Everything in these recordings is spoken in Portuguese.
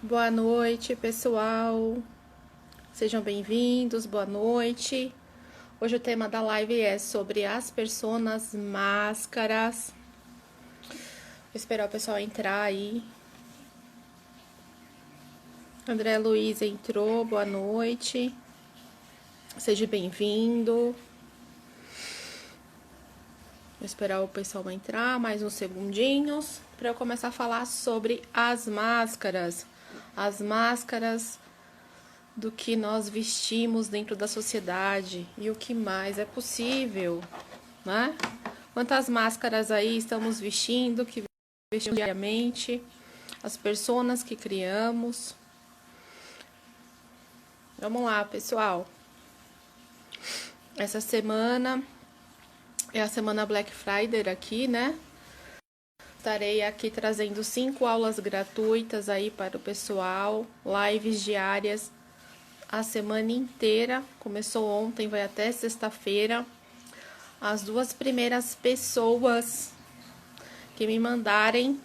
Boa noite, pessoal. Sejam bem-vindos, boa noite. Hoje o tema da live é sobre as personas máscaras. Vou esperar o pessoal entrar aí. André Luiz entrou, boa noite. Seja bem-vindo. Vou esperar o pessoal entrar, mais uns segundinhos, para eu começar a falar sobre as máscaras. As máscaras do que nós vestimos dentro da sociedade e o que mais é possível, né? Quantas máscaras aí estamos vestindo, que vestimos diariamente, as personas que criamos. Vamos lá, pessoal. Essa semana é a semana Black Friday aqui, né? Estarei aqui trazendo 5 aulas gratuitas aí para o pessoal, lives diárias a semana inteira. Começou ontem, vai até sexta-feira. As 2 primeiras pessoas que me mandarem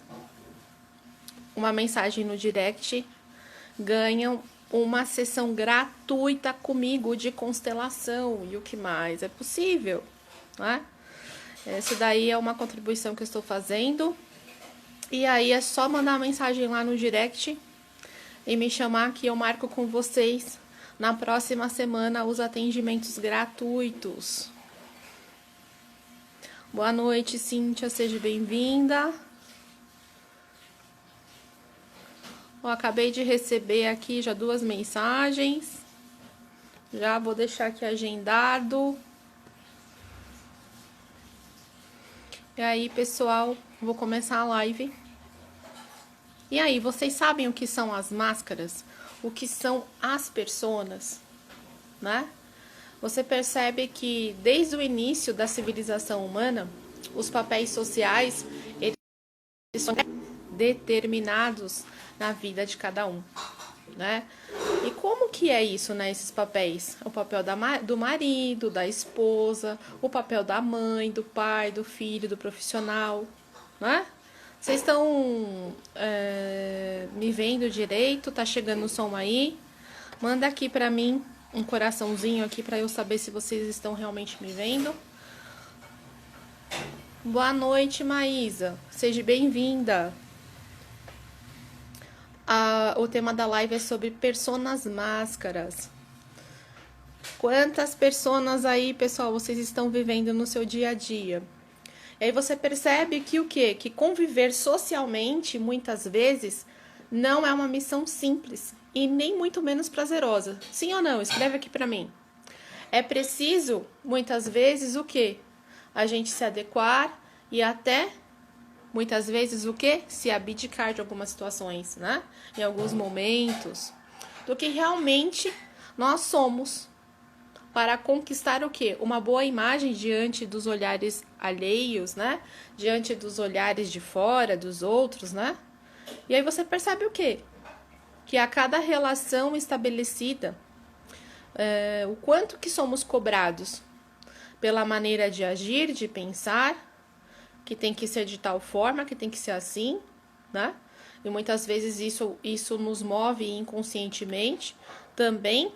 uma mensagem no direct ganham uma sessão gratuita comigo de constelação. E o que mais é possível, né? Essa daí é uma contribuição que eu estou fazendo. E aí é só mandar uma mensagem lá no direct e me chamar que eu marco com vocês na próxima semana os atendimentos gratuitos. Boa noite, Cíntia, seja bem-vinda. Eu acabei de receber aqui já 2 mensagens. Já vou deixar aqui agendado. E aí, pessoal, vou começar a live. E aí, vocês sabem o que são as máscaras? O que são as personas, né? Você percebe que desde o início da civilização humana, os papéis sociais eles são determinados na vida de cada um, né? E como que é isso, né? Esses papéis? O papel do marido, da esposa, o papel da mãe, do pai, do filho, do profissional, né? Vocês estão me vendo direito? Tá chegando o som aí? Manda aqui pra mim um coraçãozinho aqui pra eu saber se vocês estão realmente me vendo. Boa noite, Maísa. Seja bem-vinda. O tema da live é sobre personas máscaras. Quantas personas aí, pessoal, vocês estão vivendo no seu dia a dia? E aí você percebe que o quê? Que conviver socialmente, muitas vezes, não é uma missão simples e nem muito menos prazerosa. Sim ou não? Escreve aqui pra mim. É preciso, muitas vezes, o quê? A gente se adequar e até, muitas vezes, o quê? Se abdicar de algumas situações, né? Em alguns momentos, do que realmente nós somos, para conquistar o quê? Uma boa imagem diante dos olhares alheios, né? Diante dos olhares de fora, dos outros, né? E aí você percebe o quê? Que a cada relação estabelecida, o quanto que somos cobrados pela maneira de agir, de pensar, que tem que ser de tal forma, que tem que ser assim, né? E muitas vezes isso nos move inconscientemente também,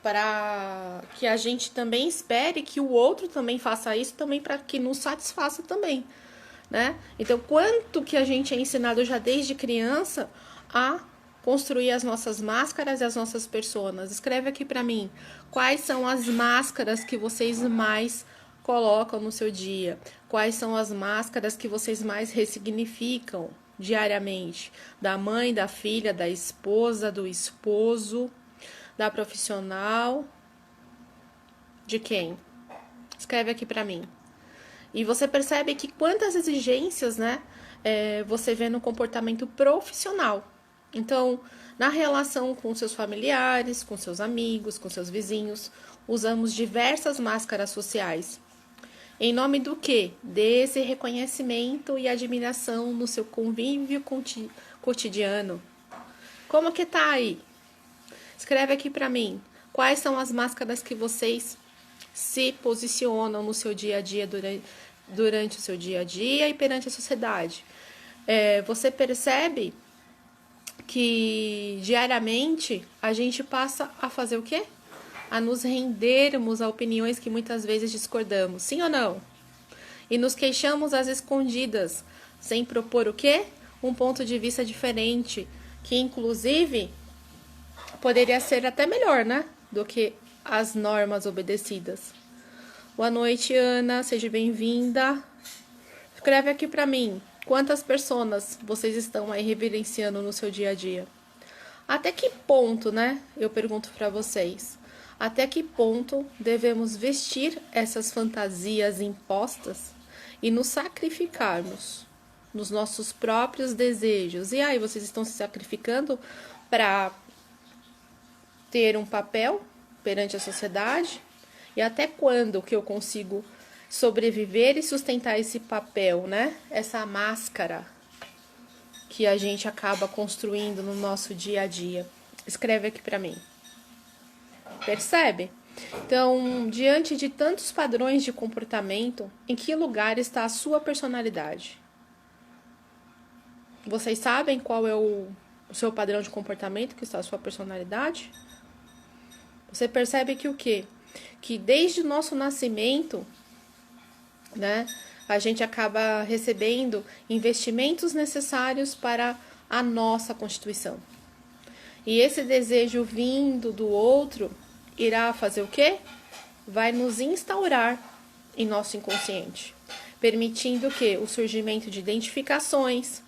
para que a gente também espere que o outro também faça isso, também para que nos satisfaça também, né? Então, quanto que a gente é ensinado já desde criança a construir as nossas máscaras e as nossas personas? Escreve aqui para mim, quais são as máscaras que vocês mais colocam no seu dia? Quais são as máscaras que vocês mais ressignificam diariamente? Da mãe, da filha, da esposa, do esposo, da profissional, de quem? Escreve aqui pra mim. E você percebe que quantas exigências, né, você vê no comportamento profissional. Então, na relação com seus familiares, com seus amigos, com seus vizinhos, usamos diversas máscaras sociais. Em nome do quê? Desse reconhecimento e admiração no seu convívio cotidiano. Como que tá aí? Escreve aqui pra mim, quais são as máscaras que vocês se posicionam no seu dia a dia, durante o seu dia a dia e perante a sociedade. Você percebe que diariamente a gente passa a fazer o quê? A nos rendermos a opiniões que muitas vezes discordamos, sim ou não? E nos queixamos às escondidas, sem propor o quê? Um ponto de vista diferente, que inclusive poderia ser até melhor, né? Do que as normas obedecidas. Boa noite, Ana, seja bem-vinda. Escreve aqui pra mim, quantas pessoas vocês estão aí reverenciando no seu dia a dia? Até que ponto, né? Eu pergunto pra vocês. Até que ponto devemos vestir essas fantasias impostas e nos sacrificarmos nos nossos próprios desejos? E aí, vocês estão se sacrificando para ter um papel perante a sociedade? E até quando que eu consigo sobreviver e sustentar esse papel, né? Essa máscara que a gente acaba construindo no nosso dia a dia. Escreve aqui para mim. Percebe? Então, diante de tantos padrões de comportamento, em que lugar está a sua personalidade? Vocês sabem qual é o seu padrão de comportamento, que está a sua personalidade? Você percebe que o quê? Que desde o nosso nascimento, né, a gente acaba recebendo investimentos necessários para a nossa constituição. E esse desejo vindo do outro irá fazer o quê? Vai nos instaurar em nosso inconsciente, permitindo o quê? O surgimento de identificações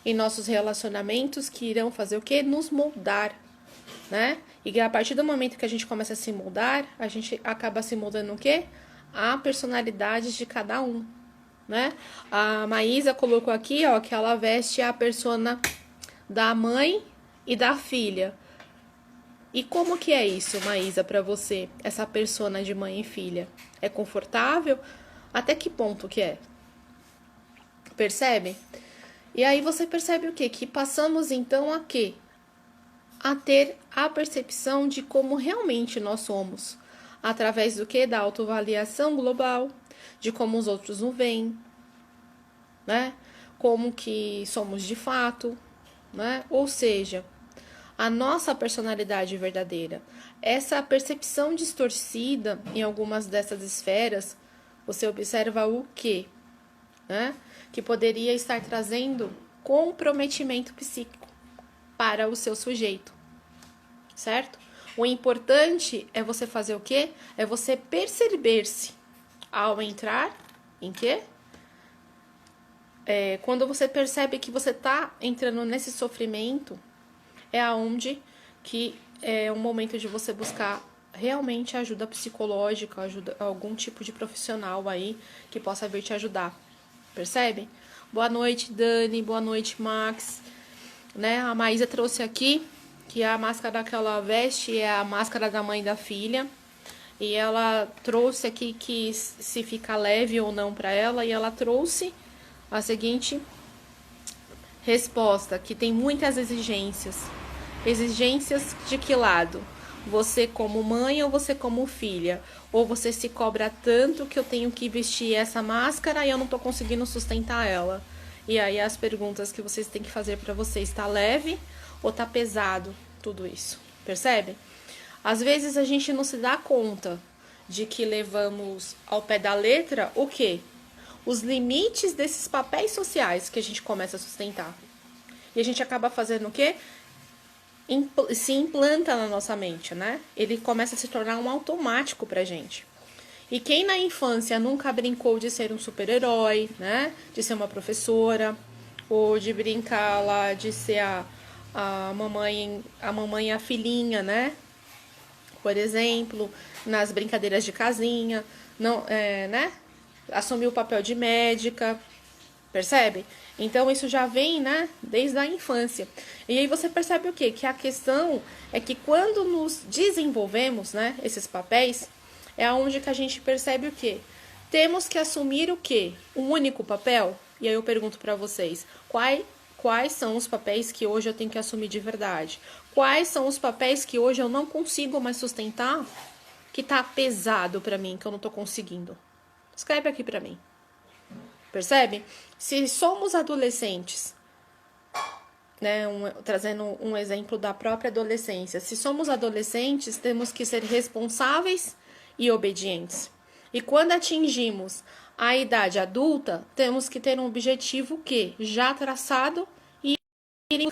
em nossos relacionamentos que irão fazer o quê? Nos moldar, né? E a partir do momento que a gente começa a se moldar, a gente acaba se moldando o quê? A personalidade de cada um, né? A Maísa colocou aqui, ó, que ela veste a persona da mãe e da filha. E como que é isso, Maísa, para você, essa persona de mãe e filha? É confortável? Até que ponto que é? Percebe? E aí você percebe o quê? Que passamos então a quê? A ter a percepção de como realmente nós somos. Através do quê? Da autoavaliação global, de como os outros nos veem, né? Como que somos de fato, né? Ou seja, a nossa personalidade verdadeira. Essa percepção distorcida em algumas dessas esferas, você observa o quê? Né? Que poderia estar trazendo comprometimento psíquico para o seu sujeito, certo? O importante é você fazer o quê? É você perceber-se ao entrar em quê? Quando você percebe que você está entrando nesse sofrimento, é aonde que é o momento de você buscar realmente ajuda psicológica, ajuda algum tipo de profissional aí que possa vir te ajudar. Percebe? Boa noite, Dani. Boa noite, Max. Né? A Maísa trouxe aqui que a máscara que ela veste é a máscara da mãe e da filha. E ela trouxe aqui que se fica leve ou não para ela. E ela trouxe a seguinte resposta, que tem muitas exigências. Exigências de que lado? Você como mãe ou você como filha? Ou você se cobra tanto que eu tenho que vestir essa máscara e eu não tô conseguindo sustentar ela? E aí as perguntas que vocês têm que fazer para vocês, tá leve ou tá pesado tudo isso? Percebe? Às vezes a gente não se dá conta de que levamos ao pé da letra o quê? Os limites desses papéis sociais que a gente começa a sustentar. E a gente acaba fazendo o quê? Se implanta na nossa mente, né? Ele começa a se tornar um automático pra gente. E quem na infância nunca brincou de ser um super-herói, né? De ser uma professora, ou de brincar lá de ser a mamãe e a filhinha, né? Por exemplo, nas brincadeiras de casinha, não, né? Assumir o papel de médica, percebe? Então, isso já vem, né, desde a infância. E aí você percebe o quê? Que a questão é que quando nos desenvolvemos, né, esses papéis, é onde que a gente percebe o quê? Temos que assumir o quê? Um único papel? E aí eu pergunto para vocês, quais são os papéis que hoje eu tenho que assumir de verdade? Quais são os papéis que hoje eu não consigo mais sustentar, que tá pesado para mim, que eu não tô conseguindo? Escreve aqui para mim. Percebe? Se somos adolescentes né, trazendo um exemplo da própria adolescência. Se somos adolescentes, temos que ser responsáveis e obedientes. E quando atingimos a idade adulta, temos que ter um objetivo que já traçado e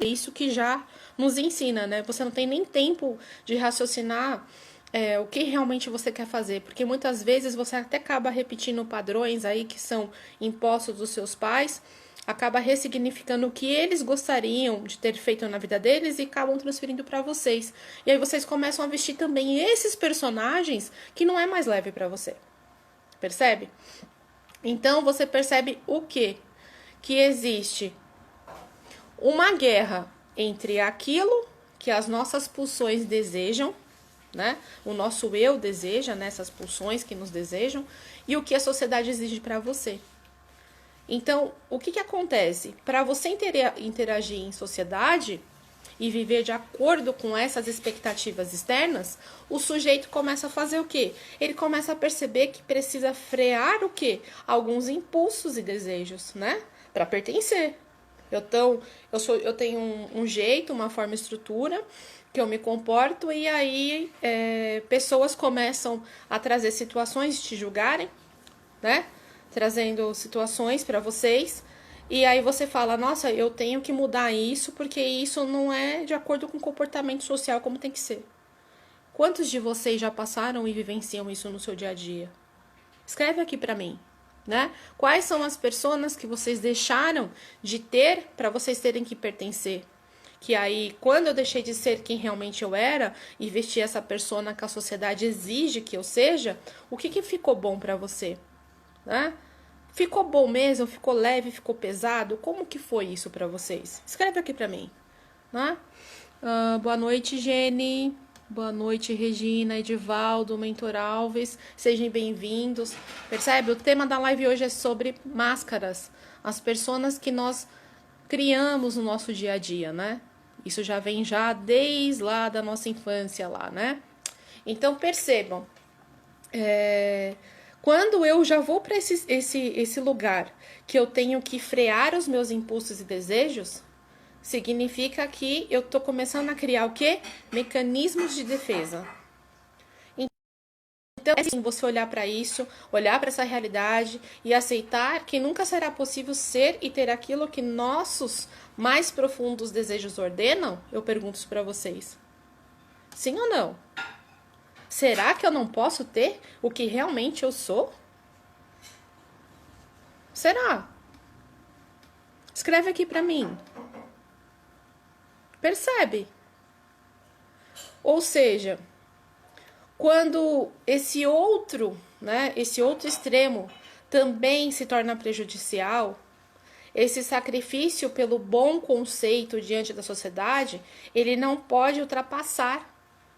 isso que já nos ensina, né? Você não tem nem tempo de raciocinar o que realmente você quer fazer, porque muitas vezes você até acaba repetindo padrões aí que são impostos dos seus pais, acaba ressignificando o que eles gostariam de ter feito na vida deles e acabam transferindo para vocês. E aí vocês começam a vestir também esses personagens que não é mais leve para você. Percebe? Então você percebe o quê? Que existe uma guerra entre aquilo que as nossas pulsões desejam, né? O nosso eu deseja, né? Essas pulsões que nos desejam, e o que a sociedade exige para você. Então, o que acontece? Para você interagir em sociedade e viver de acordo com essas expectativas externas, o sujeito começa a fazer o quê? Ele começa a perceber que precisa frear o quê? Alguns impulsos e desejos, né? Para pertencer. Eu tenho um jeito, uma forma, estrutura que eu me comporto, e aí pessoas começam a trazer situações de te julgarem, né? Trazendo situações para vocês, e aí você fala, nossa, eu tenho que mudar isso, porque isso não é de acordo com o comportamento social como tem que ser. Quantos de vocês já passaram e vivenciam isso no seu dia a dia? Escreve aqui para mim, né? Quais são as pessoas que vocês deixaram de ter para vocês terem que pertencer? Que aí, quando eu deixei de ser quem realmente eu era e vestir essa persona que a sociedade exige que eu seja, o que ficou bom para você? Né? Ficou bom mesmo? Ficou leve? Ficou pesado? Como que foi isso para vocês? Escreve aqui para mim, né? Boa noite, Jenny. Boa noite, Regina, Edivaldo, Mentor Alves. Sejam bem-vindos. Percebe? O tema da live hoje é sobre máscaras. As personas que nós criamos no nosso dia a dia, né? Isso já vem já desde lá da nossa infância lá, né? Então, percebam. Quando eu já vou para esse lugar que eu tenho que frear os meus impulsos e desejos, significa que eu tô começando a criar o quê? Mecanismos de defesa. Então, assim, você olhar para isso, olhar para essa realidade e aceitar que nunca será possível ser e ter aquilo que nossos mais profundos desejos ordenam, eu pergunto isso para vocês. Sim ou não? Será que eu não posso ter o que realmente eu sou? Será? Escreve aqui para mim. Percebe? Ou seja, quando esse outro, né, esse outro extremo também se torna prejudicial, esse sacrifício pelo bom conceito diante da sociedade, ele não pode ultrapassar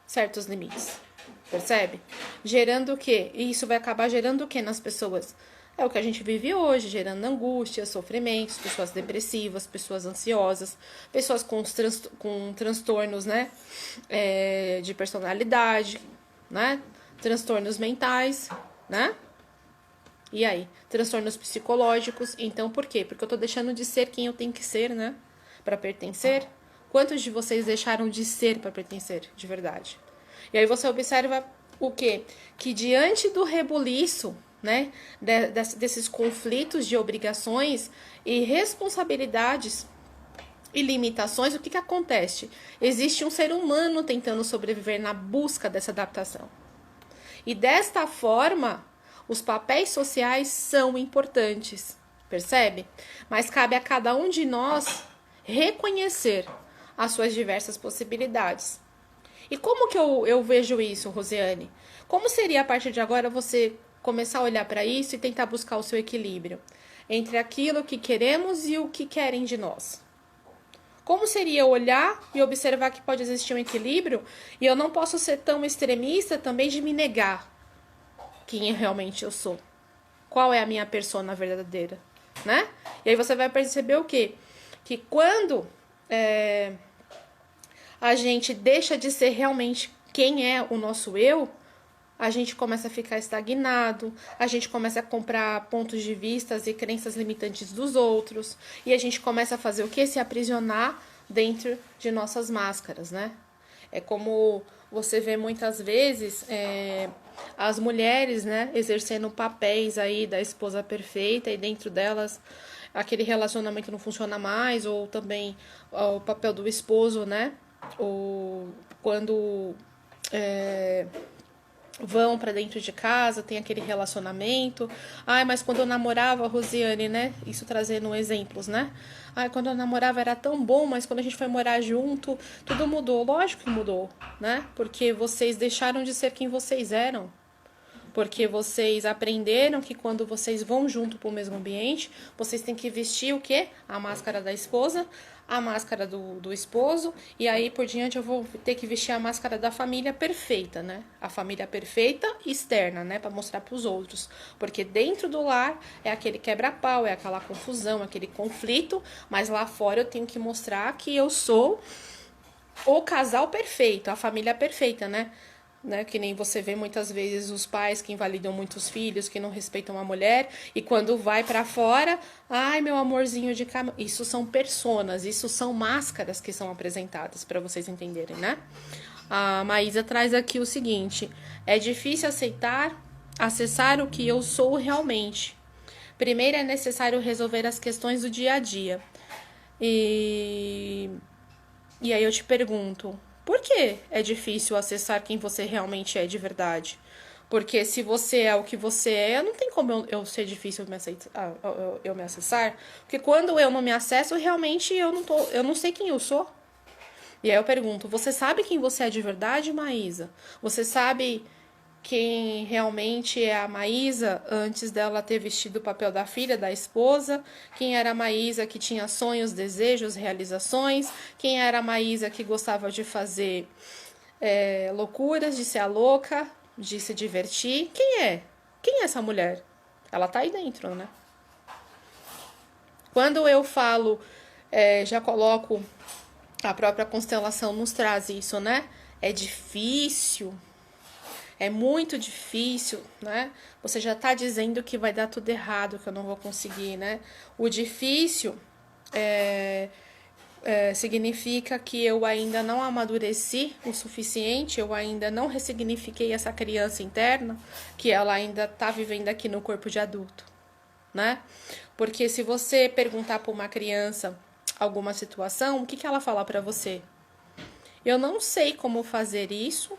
certos limites. Percebe? Gerando o quê? E isso vai acabar gerando o quê nas pessoas? É o que a gente vive hoje, gerando angústia, sofrimentos, pessoas depressivas, pessoas ansiosas, pessoas com transtornos, né, de personalidade, né, transtornos mentais, né? E aí? Transtornos psicológicos. Então, por quê? Porque eu tô deixando de ser quem eu tenho que ser, né? Para pertencer. Quantos de vocês deixaram de ser para pertencer, de verdade? E aí você observa o quê? Que diante do rebuliço, né, desses conflitos de obrigações e responsabilidades e limitações, o que acontece? Existe um ser humano tentando sobreviver na busca dessa adaptação. E desta forma, os papéis sociais são importantes, percebe? Mas cabe a cada um de nós reconhecer as suas diversas possibilidades. E como que eu vejo isso, Rosiane? Como seria a partir de agora você começar a olhar para isso e tentar buscar o seu equilíbrio entre aquilo que queremos e o que querem de nós? Como seria olhar e observar que pode existir um equilíbrio e eu não posso ser tão extremista também de me negar quem realmente eu sou? Qual é a minha persona verdadeira, né? E aí você vai perceber o quê? Que quando a gente deixa de ser realmente quem é o nosso eu, a gente começa a ficar estagnado, a gente começa a comprar pontos de vista e crenças limitantes dos outros, e a gente começa a fazer o quê? Se aprisionar dentro de nossas máscaras, né? É como você vê muitas vezes as mulheres, né, exercendo papéis aí da esposa perfeita e dentro delas aquele relacionamento não funciona mais, ou também o papel do esposo, né? Ou quando vão para dentro de casa, tem aquele relacionamento. Ai, mas quando eu namorava, Rosiane, né? Isso trazendo exemplos, né? Ai, quando eu namorava era tão bom, mas quando a gente foi morar junto, tudo mudou. Lógico que mudou, né? Porque vocês deixaram de ser quem vocês eram. Porque vocês aprenderam que quando vocês vão junto para o mesmo ambiente, vocês têm que vestir o quê? A máscara da esposa, a máscara do esposo, e aí por diante eu vou ter que vestir a máscara da família perfeita, né? A família perfeita externa, né? Para mostrar para os outros. Porque dentro do lar é aquele quebra-pau, é aquela confusão, aquele conflito, mas lá fora eu tenho que mostrar que eu sou o casal perfeito, a família perfeita, né? Que nem você vê muitas vezes os pais que invalidam muitos filhos, que não respeitam a mulher, e quando vai pra fora, ai, meu amorzinho de cama. Isso são personas, isso são máscaras que são apresentadas, para vocês entenderem, né? A Maísa traz aqui o seguinte: é difícil acessar o que eu sou realmente. Primeiro é necessário resolver as questões do dia a dia. E aí eu te pergunto, por que é difícil acessar quem você realmente é de verdade? Porque se você é o que você é, não tem como eu ser difícil eu me acessar. Porque quando eu não me acesso, realmente eu não sei quem eu sou. E aí eu pergunto, você sabe quem você é de verdade, Maísa? Você sabe quem realmente é a Maísa antes dela ter vestido o papel da filha, da esposa? Quem era a Maísa que tinha sonhos, desejos, realizações? Quem era a Maísa que gostava de fazer loucuras, de ser a louca, de se divertir? Quem é? Quem é essa mulher? Ela tá aí dentro, né? Quando eu falo, já coloco a própria constelação nos traz isso, né? É difícil. É muito difícil, né? Você já tá dizendo que vai dar tudo errado, que eu não vou conseguir, né? O difícil significa que eu ainda não amadureci o suficiente, eu ainda não ressignifiquei essa criança interna, que ela ainda tá vivendo aqui no corpo de adulto, né? Porque se você perguntar para uma criança alguma situação, o que ela fala para você? Eu não sei como fazer isso,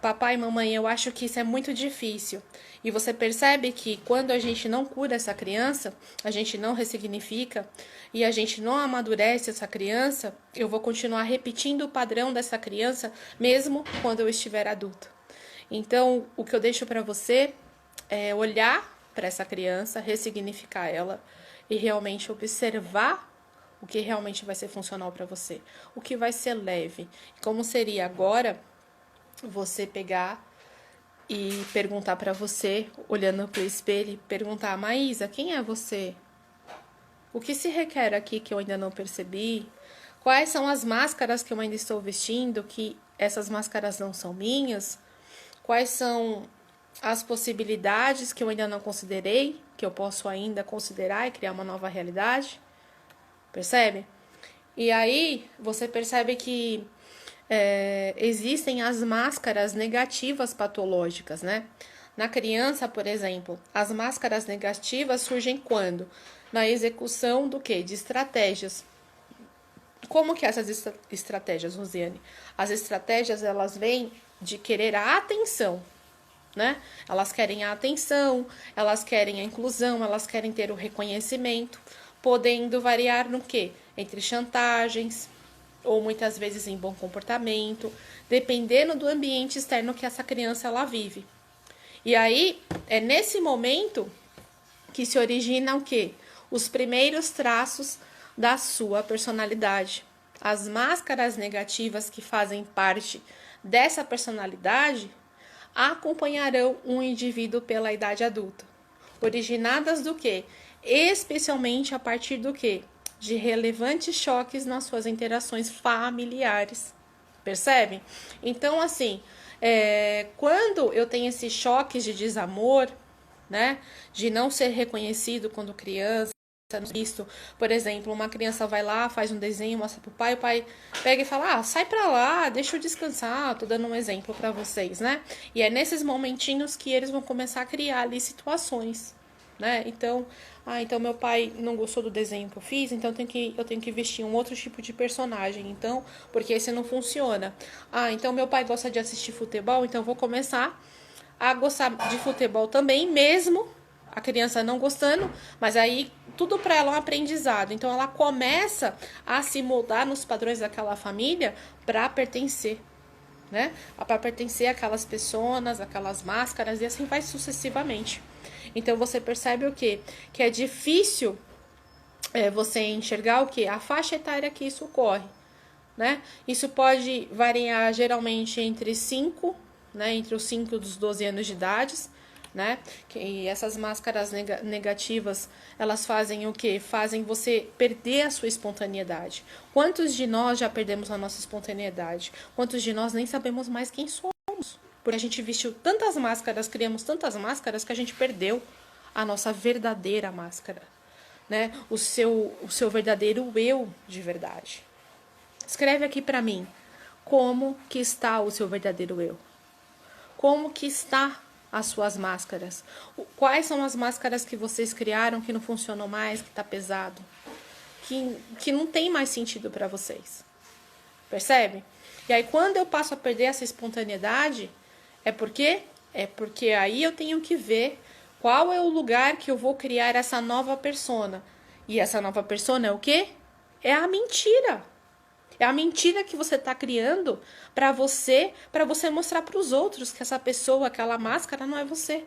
papai e mamãe, eu acho que isso é muito difícil. E você percebe que quando a gente não cura essa criança, a gente não ressignifica e a gente não amadurece essa criança, eu vou continuar repetindo o padrão dessa criança mesmo quando eu estiver adulta. Então, o que eu deixo para você é olhar para essa criança, ressignificar ela e realmente observar o que realmente vai ser funcional para você, o que vai ser leve. Como seria agora você pegar e perguntar para você, olhando para o espelho, e perguntar: Maísa, quem é você? O que se requer aqui que eu ainda não percebi? Quais são as máscaras que eu ainda estou vestindo, que essas máscaras não são minhas? Quais são as possibilidades que eu ainda não considerei, que eu posso ainda considerar e criar uma nova realidade? Percebe? E aí você percebe que existem as máscaras negativas patológicas, né? Na criança, por exemplo, as máscaras negativas surgem quando? Na execução do quê? De estratégias. Como que essas estratégias, Rosiane? As estratégias, elas vêm de querer a atenção, né? Elas querem a atenção, elas querem a inclusão, elas querem ter o reconhecimento, podendo variar no quê? Entre chantagens, ou muitas vezes em bom comportamento, dependendo do ambiente externo que essa criança ela vive. E aí, é nesse momento que se origina o quê? Os primeiros traços da sua personalidade. As máscaras negativas que fazem parte dessa personalidade acompanharão um indivíduo pela idade adulta. Originadas do quê? Especialmente a partir do quê? De relevantes choques nas suas interações familiares. Percebe? Então, assim, quando eu tenho esses choques de desamor, né? De não ser reconhecido quando criança, Isso, por exemplo, uma criança vai lá, faz um desenho, mostra pro pai, o pai pega e fala, sai pra lá, deixa eu descansar, tô dando um exemplo pra vocês, né? E é nesses momentinhos que eles vão começar a criar ali situações, né? Então, então meu pai não gostou do desenho que eu fiz, então eu tenho que vestir um outro tipo de personagem, então, porque esse não funciona. Então meu pai gosta de assistir futebol, então eu vou começar a gostar de futebol também, mesmo a criança não gostando, mas aí tudo para ela é um aprendizado. Então ela começa a se moldar nos padrões daquela família para pertencer, né? Para pertencer àquelas pessoas, aquelas máscaras e assim vai sucessivamente. Então você percebe o quê? Que é difícil você enxergar o quê? A faixa etária que isso ocorre, né? Isso pode variar geralmente entre 5, né? Entre os 5 e os 12 anos de idade, né? E essas máscaras negativas, elas fazem o quê? Fazem você perder a sua espontaneidade. Quantos de nós já perdemos a nossa espontaneidade? Quantos de nós nem sabemos mais quem somos? Porque a gente vestiu tantas máscaras, criamos tantas máscaras que a gente perdeu a nossa verdadeira máscara, né? O seu verdadeiro eu de verdade. Escreve aqui para mim, como que está o seu verdadeiro eu? Como que está as suas máscaras? Quais são as máscaras que vocês criaram que não funcionam mais, que tá pesado? Que não tem mais sentido para vocês. Percebe? E aí quando eu passo a perder essa espontaneidade, é porque aí eu tenho que ver qual é o lugar que eu vou criar essa nova persona. E essa nova persona é o quê? É a mentira. É a mentira que você está criando para você mostrar para os outros que essa pessoa, aquela máscara não é você,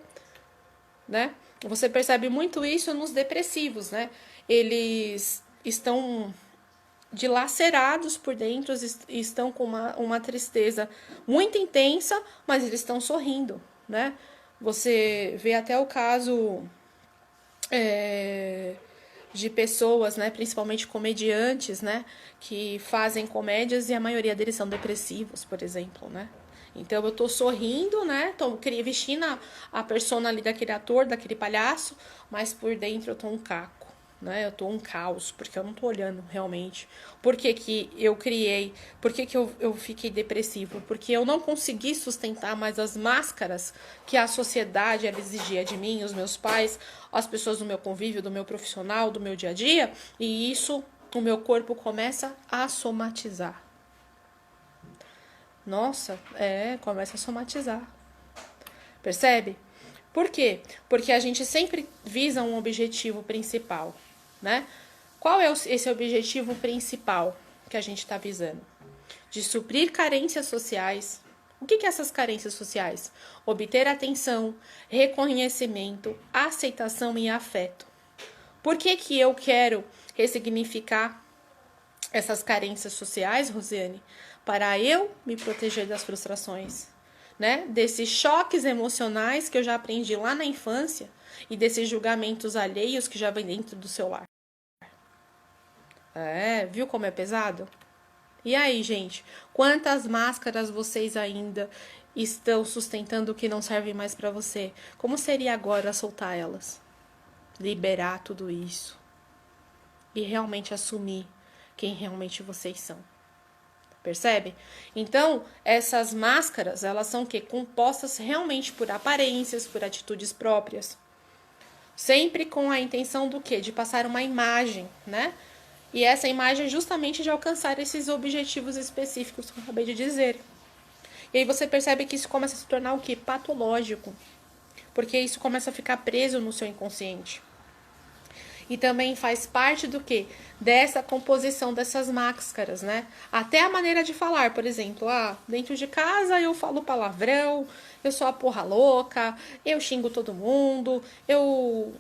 né? Você percebe muito isso nos depressivos, né? Eles estão dilacerados por dentro, estão com uma tristeza muito intensa, mas eles estão sorrindo, né? Você vê até o caso de pessoas, né, principalmente comediantes, né, que fazem comédias e a maioria deles são depressivos, por exemplo, né? Então eu tô sorrindo, né, tô vestindo a persona ali daquele ator, daquele palhaço, mas por dentro eu tô um caco, né? Eu tô um caos, porque eu não tô olhando realmente. Por que que eu criei? Por que que eu fiquei depressivo? Porque eu não consegui sustentar mais as máscaras que a sociedade ela exigia de mim, os meus pais, as pessoas do meu convívio, do meu profissional, do meu dia a dia, e isso, o meu corpo começa a somatizar. Nossa, começa a somatizar. Percebe? Por quê? Porque a gente sempre visa um objetivo principal, né? Qual é esse objetivo principal que a gente está visando? De suprir carências sociais. O que são essas carências sociais? Obter atenção, reconhecimento, aceitação e afeto. Por que que eu quero ressignificar essas carências sociais, Rosiane? Para eu me proteger das frustrações, né? Desses choques emocionais que eu já aprendi lá na infância e desses julgamentos alheios que já vem dentro do seu lar. Viu como é pesado? E aí, gente, quantas máscaras vocês ainda estão sustentando que não servem mais para você? Como seria agora soltar elas? Liberar tudo isso e realmente assumir quem realmente vocês são. Percebe? Então, essas máscaras, elas são o quê? Compostas realmente por aparências, por atitudes próprias. Sempre com a intenção do quê? De passar uma imagem, né? E essa imagem justamente de alcançar esses objetivos específicos que eu acabei de dizer. E aí você percebe que isso começa a se tornar o quê? Patológico. Porque isso começa a ficar preso no seu inconsciente. E também faz parte do quê? Dessa composição dessas máscaras, né? Até a maneira de falar, por exemplo, dentro de casa eu falo palavrão, eu sou a porra louca, eu xingo todo mundo, eu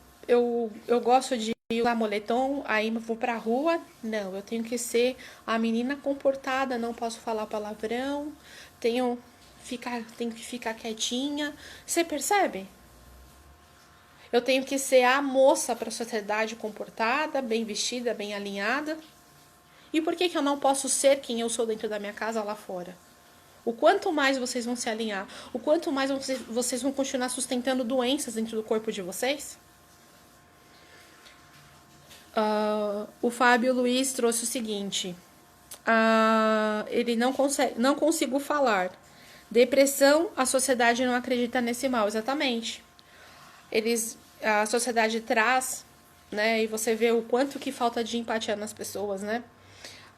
gosto de usar moletom, aí eu vou pra rua, não, eu tenho que ser a menina comportada, não posso falar palavrão, tenho que ficar quietinha. Você percebe? Eu tenho que ser a moça para a sociedade comportada, bem vestida, bem alinhada. E por que eu não posso ser quem eu sou dentro da minha casa lá fora? O quanto mais vocês vão se alinhar, o quanto mais vocês vão continuar sustentando doenças dentro do corpo de vocês? O Fábio Luiz trouxe o seguinte: ele não consigo falar. Depressão, a sociedade não acredita nesse mal, exatamente. A sociedade traz, né? E você vê o quanto que falta de empatia nas pessoas, né?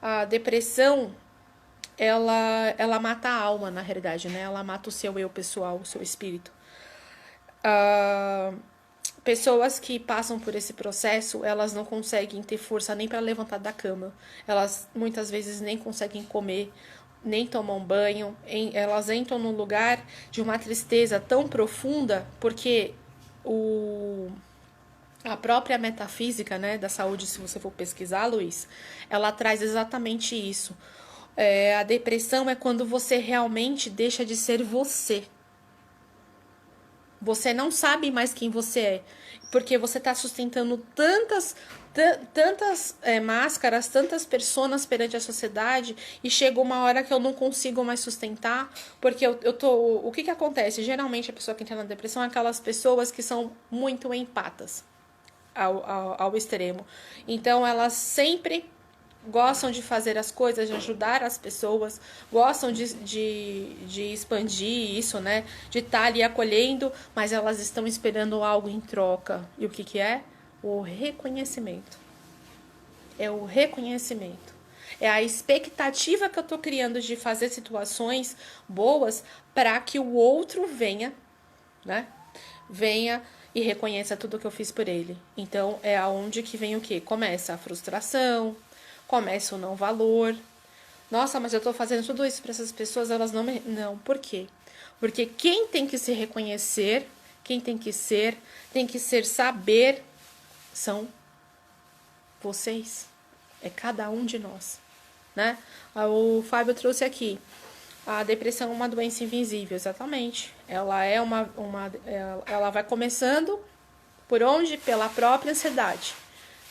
A depressão, ela mata a alma, na realidade, né? Ela mata o seu eu pessoal, o seu espírito. Pessoas que passam por esse processo, elas não conseguem ter força nem para levantar da cama. Elas muitas vezes nem conseguem comer, nem tomam banho. Elas entram num lugar de uma tristeza tão profunda, porque a própria metafísica, né, da saúde, se você for pesquisar, Luiz, ela traz exatamente isso. A depressão é quando você realmente deixa de ser você. Você não sabe mais quem você é, porque você está sustentando tantas máscaras, tantas personas perante a sociedade, e chega uma hora que eu não consigo mais sustentar, porque eu tô... O que acontece? Geralmente a pessoa que entra na depressão é aquelas pessoas que são muito empatas ao extremo. Então elas sempre gostam de fazer as coisas, de ajudar as pessoas, gostam de expandir isso, né? De estar ali acolhendo, mas elas estão esperando algo em troca. E o que é? O reconhecimento. É o reconhecimento. É a expectativa que eu estou criando de fazer situações boas para que o outro venha, né? Venha e reconheça tudo que eu fiz por ele. Então, é aonde que vem o quê? Começa a frustração, começa o não valor. Nossa, mas eu tô fazendo tudo isso para essas pessoas, elas não me... Não, por quê? Porque quem tem que se reconhecer, quem tem que ser saber, são vocês. É cada um de nós, né? O Fábio trouxe aqui. A depressão é uma doença invisível, exatamente. Ela é ela vai começando por onde? Pela própria ansiedade.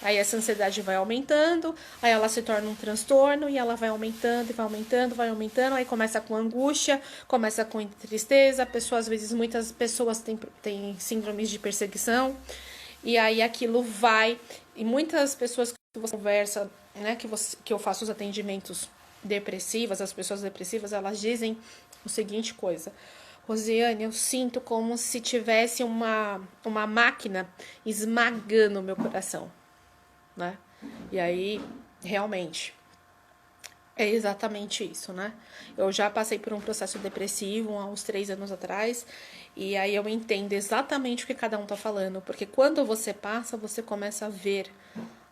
Aí essa ansiedade vai aumentando, aí ela se torna um transtorno e ela vai aumentando, vai aumentando, vai aumentando, aí começa com angústia, começa com tristeza, às vezes muitas pessoas têm síndromes de perseguição, e aí aquilo vai, e muitas pessoas que você conversa, né, que eu faço os atendimentos depressivas, as pessoas depressivas, elas dizem o seguinte coisa: Rosiane, eu sinto como se tivesse uma máquina esmagando o meu coração, né? E aí, realmente, é exatamente isso, né? Eu já passei por um processo depressivo há uns 3 anos atrás, e aí eu entendo exatamente o que cada um tá falando, porque quando você passa, você começa a ver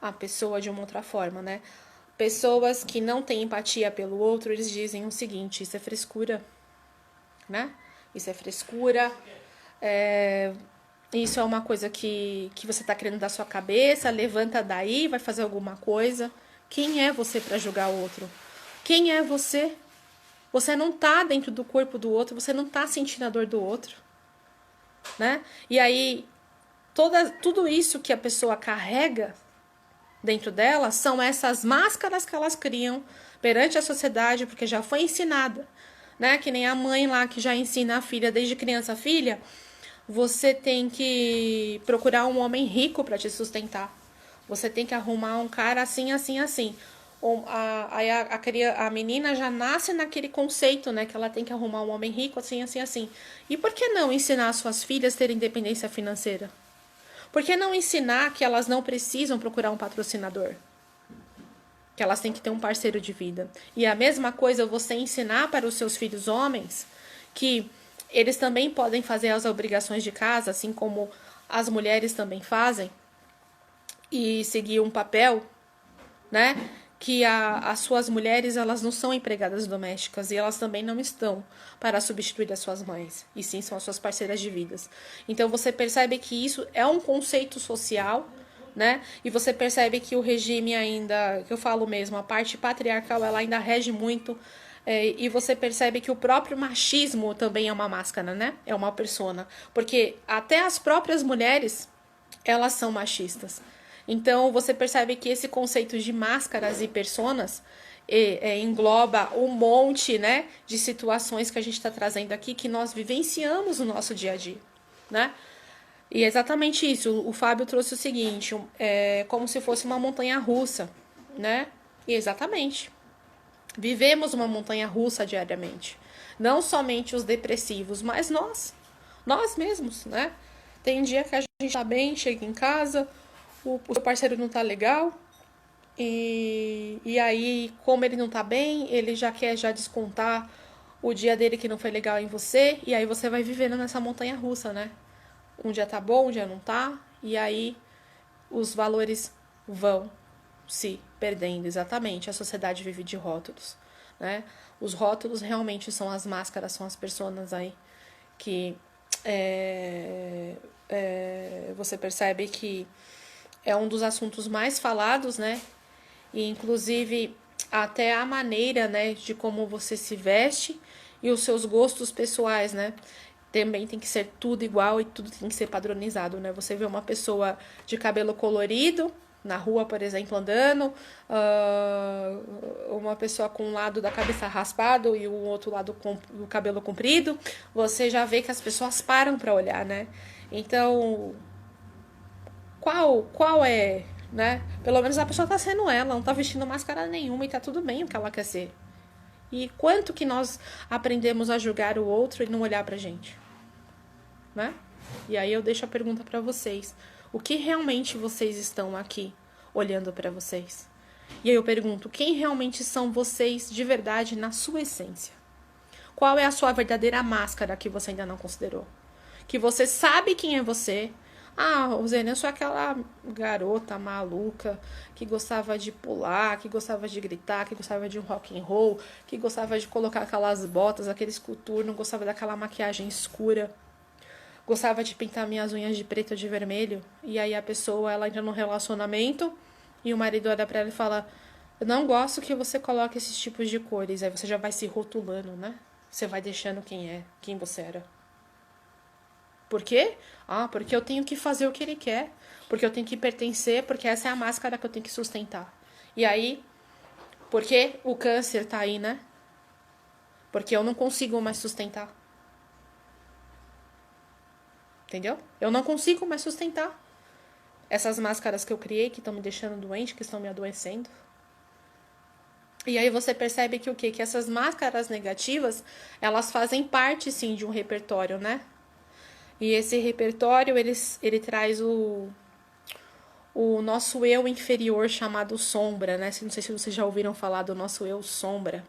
a pessoa de uma outra forma, né? Pessoas que não têm empatia pelo outro, eles dizem o seguinte: isso é frescura, né? Isso é frescura, isso é uma coisa que você tá querendo da sua cabeça, levanta daí, vai fazer alguma coisa. Quem é você para julgar o outro? Quem é você? Você não tá dentro do corpo do outro, você não tá sentindo a dor do outro, né? E aí, tudo isso que a pessoa carrega dentro dela são essas máscaras que elas criam perante a sociedade, porque já foi ensinada, né? Que nem a mãe lá que já ensina a filha desde criança: filha, você tem que procurar um homem rico para te sustentar. Você tem que arrumar um cara assim, assim, assim. Aí a menina já nasce naquele conceito, né? Que ela tem que arrumar um homem rico assim, assim, assim. E por que não ensinar as suas filhas a terem independência financeira? Por que não ensinar que elas não precisam procurar um patrocinador? Que elas têm que ter um parceiro de vida. E a mesma coisa você ensinar para os seus filhos homens que eles também podem fazer as obrigações de casa, assim como as mulheres também fazem, e seguir um papel, né? Que as suas mulheres, elas não são empregadas domésticas e elas também não estão para substituir as suas mães, e sim são as suas parceiras de vidas. Então você percebe que isso é um conceito social, né? E você percebe que o regime ainda, que eu falo mesmo, a parte patriarcal, ela ainda rege muito. E você percebe que o próprio machismo também é uma máscara, né? É uma persona. Porque até as próprias mulheres, elas são machistas. Então, você percebe que esse conceito de máscaras e personas engloba um monte, né, de situações que a gente está trazendo aqui, que nós vivenciamos no nosso dia a dia, né? E é exatamente isso. O Fábio trouxe o seguinte, é como se fosse uma montanha russa, né? E exatamente. Vivemos uma montanha russa diariamente. Não somente os depressivos, mas nós mesmos, né? Tem dia que a gente tá bem, chega em casa, o seu parceiro não tá legal, e aí, como ele não tá bem, ele já quer já descontar o dia dele que não foi legal em você, e aí você vai vivendo nessa montanha russa, né? Um dia tá bom, um dia não tá, e aí os valores vão se perdendo, exatamente. A sociedade vive de rótulos, né? Os rótulos realmente são as máscaras, são as personas aí que você percebe que é um dos assuntos mais falados, né? E inclusive até a maneira, né, de como você se veste e os seus gostos pessoais, né? Também tem que ser tudo igual e tudo tem que ser padronizado, né? Você vê uma pessoa de cabelo colorido na rua, por exemplo, andando, uma pessoa com um lado da cabeça raspado e o outro lado com o cabelo comprido, você já vê que as pessoas param para olhar, né? Então, qual é, né? Pelo menos a pessoa tá sendo ela, não tá vestindo máscara nenhuma e tá tudo bem o que ela quer ser. E quanto que nós aprendemos a julgar o outro e não olhar pra gente, né? E aí eu deixo a pergunta pra vocês. O que realmente vocês estão aqui olhando pra vocês? E aí eu pergunto, quem realmente são vocês de verdade na sua essência? Qual é a sua verdadeira máscara que você ainda não considerou? Que você sabe quem é você. Ah, Rosane, eu sou aquela garota maluca que gostava de pular, que gostava de gritar, que gostava de um rock and roll, que gostava de colocar aquelas botas, aqueles coturnos, gostava daquela maquiagem escura, gostava de pintar minhas unhas de preto ou de vermelho. E aí a pessoa, ela entra num relacionamento e o marido olha pra ela e fala: eu não gosto que você coloque esses tipos de cores. Aí você já vai se rotulando, né? Você vai deixando quem você era. Por quê? Ah, porque eu tenho que fazer o que ele quer. Porque eu tenho que pertencer, porque essa é a máscara que eu tenho que sustentar. E aí, porque o câncer tá aí, né? Porque eu não consigo mais sustentar. Entendeu? Eu não consigo mais sustentar. Essas máscaras que eu criei, que estão me deixando doente, que estão me adoecendo. E aí você percebe que o quê? Que essas máscaras negativas, elas fazem parte, sim, de um repertório, né? E esse repertório, ele traz o nosso eu inferior chamado sombra, né? Não sei se vocês já ouviram falar do nosso eu sombra.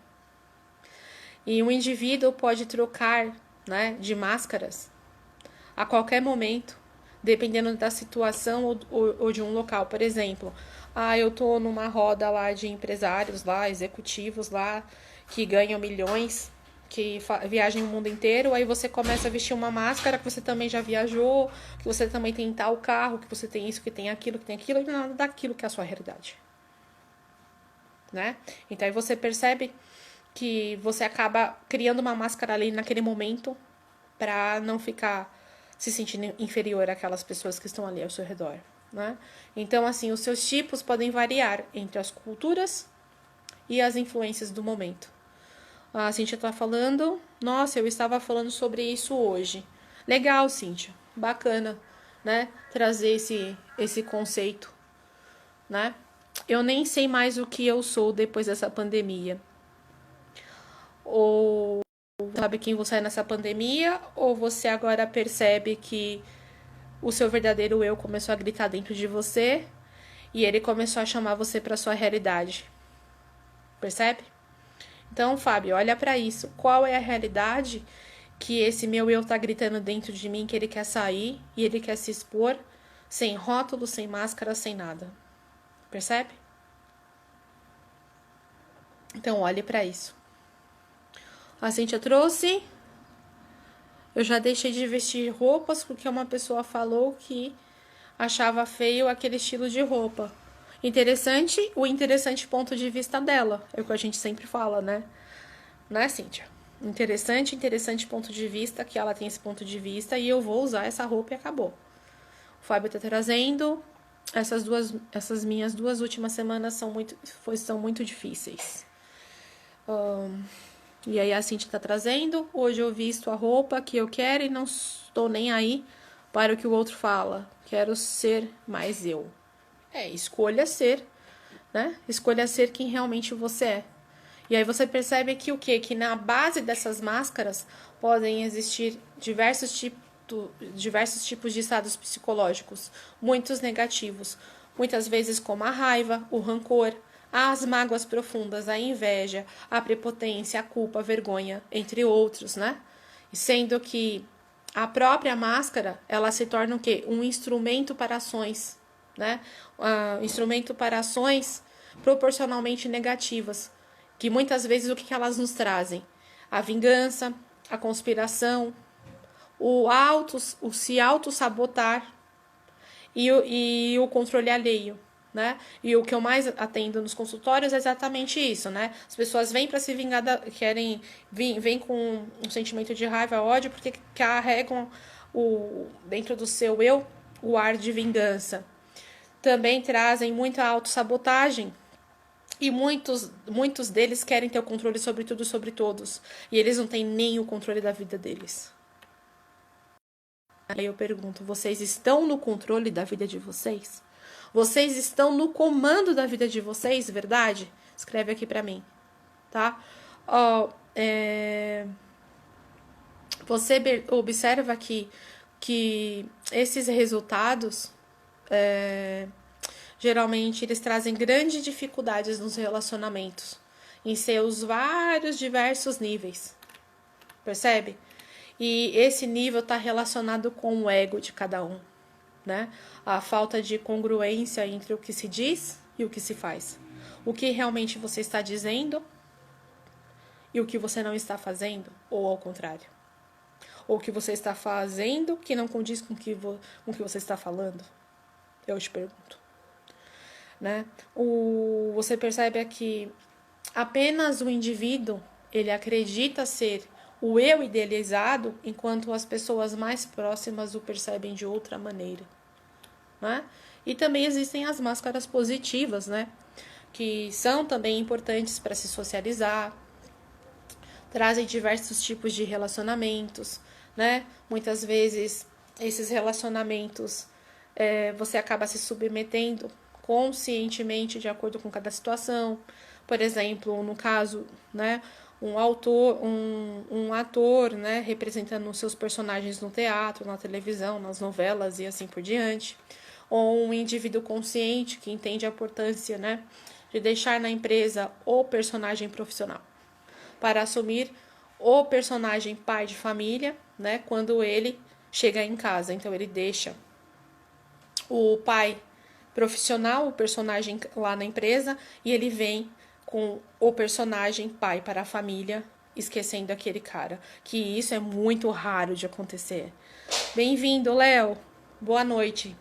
E um indivíduo pode trocar, né, de máscaras a qualquer momento, dependendo da situação ou de um local. Por exemplo, eu tô numa roda lá de empresários lá, executivos lá, que ganham milhões, que viajam o mundo inteiro, aí você começa a vestir uma máscara que você também já viajou, que você também tem tal carro, que você tem isso, que tem aquilo, e nada daquilo que é a sua realidade. Né? Então aí você percebe que você acaba criando uma máscara ali naquele momento para não ficar se sentindo inferior àquelas pessoas que estão ali ao seu redor, né? Então, assim, os seus tipos podem variar entre as culturas e as influências do momento. A Cíntia tá falando, nossa, eu estava falando sobre isso hoje. Legal, Cíntia, bacana, né? Trazer esse conceito, né? Eu nem sei mais o que eu sou depois dessa pandemia. Ou sabe quem você é nessa pandemia, ou você agora percebe que o seu verdadeiro eu começou a gritar dentro de você e ele começou a chamar você para sua realidade. Percebe? Então, Fábio, olha para isso. Qual é a realidade que esse meu eu tá gritando dentro de mim, que ele quer sair e ele quer se expor sem rótulo, sem máscara, sem nada? Percebe? Então, olhe para isso. A Cíntia trouxe. Eu já deixei de vestir roupas porque uma pessoa falou que achava feio aquele estilo de roupa. O interessante ponto de vista dela. É o que a gente sempre fala, né? Né, Cíntia? Interessante ponto de vista, que ela tem esse ponto de vista e eu vou usar essa roupa e acabou. O Fábio tá trazendo. Essas minhas 2 últimas semanas são muito difíceis. E aí a Cintia tá trazendo. Hoje eu visto a roupa que eu quero e não estou nem aí para o que o outro fala. Quero ser mais eu. Escolha ser, né? Escolha ser quem realmente você é. E aí você percebe que o quê? Que na base dessas máscaras podem existir diversos tipos de estados psicológicos, muitos negativos. Muitas vezes como a raiva, o rancor, as mágoas profundas, a inveja, a prepotência, a culpa, a vergonha, entre outros, né? E sendo que a própria máscara, ela se torna o quê? Um instrumento para ações, né? Instrumento para ações proporcionalmente negativas, que muitas vezes o que elas nos trazem? A vingança, a conspiração, o se auto-sabotar e o controle alheio, né? E o que eu mais atendo nos consultórios é exatamente isso, né? As pessoas vêm para se vingar, vêm com um sentimento de raiva, ódio, porque carregam dentro do seu eu o ar de vingança. Também trazem muita autossabotagem. E muitos deles querem ter o controle sobre tudo e sobre todos. E eles não têm nem o controle da vida deles. Aí eu pergunto, vocês estão no controle da vida de vocês? Vocês estão no comando da vida de vocês, verdade? Escreve aqui pra mim, tá? Você observa aqui que esses resultados... geralmente eles trazem grandes dificuldades nos relacionamentos, em seus vários diversos níveis, percebe? E esse nível está relacionado com o ego de cada um, né? A falta de congruência entre o que se diz e o que se faz. O que realmente você está dizendo e o que você não está fazendo, ou ao contrário. Ou o que você está fazendo que não condiz com o que você está falando. Eu te pergunto. Né? Você percebe aqui apenas o indivíduo ele acredita ser o eu idealizado, enquanto as pessoas mais próximas o percebem de outra maneira, né? E também existem as máscaras positivas, né? Que são também importantes para se socializar, trazem diversos tipos de relacionamentos, né? Muitas vezes esses relacionamentos você acaba se submetendo conscientemente de acordo com cada situação. Por exemplo, no caso, né, um ator, né, representando os seus personagens no teatro, na televisão, nas novelas e assim por diante. Ou um indivíduo consciente que entende a importância, né, de deixar na empresa o personagem profissional para assumir o personagem pai de família, né, quando ele chega em casa. Então ele deixa o pai profissional, o personagem lá na empresa, e ele vem com o personagem pai para a família, esquecendo aquele cara. Que isso é muito raro de acontecer. Bem-vindo, Léo. Boa noite.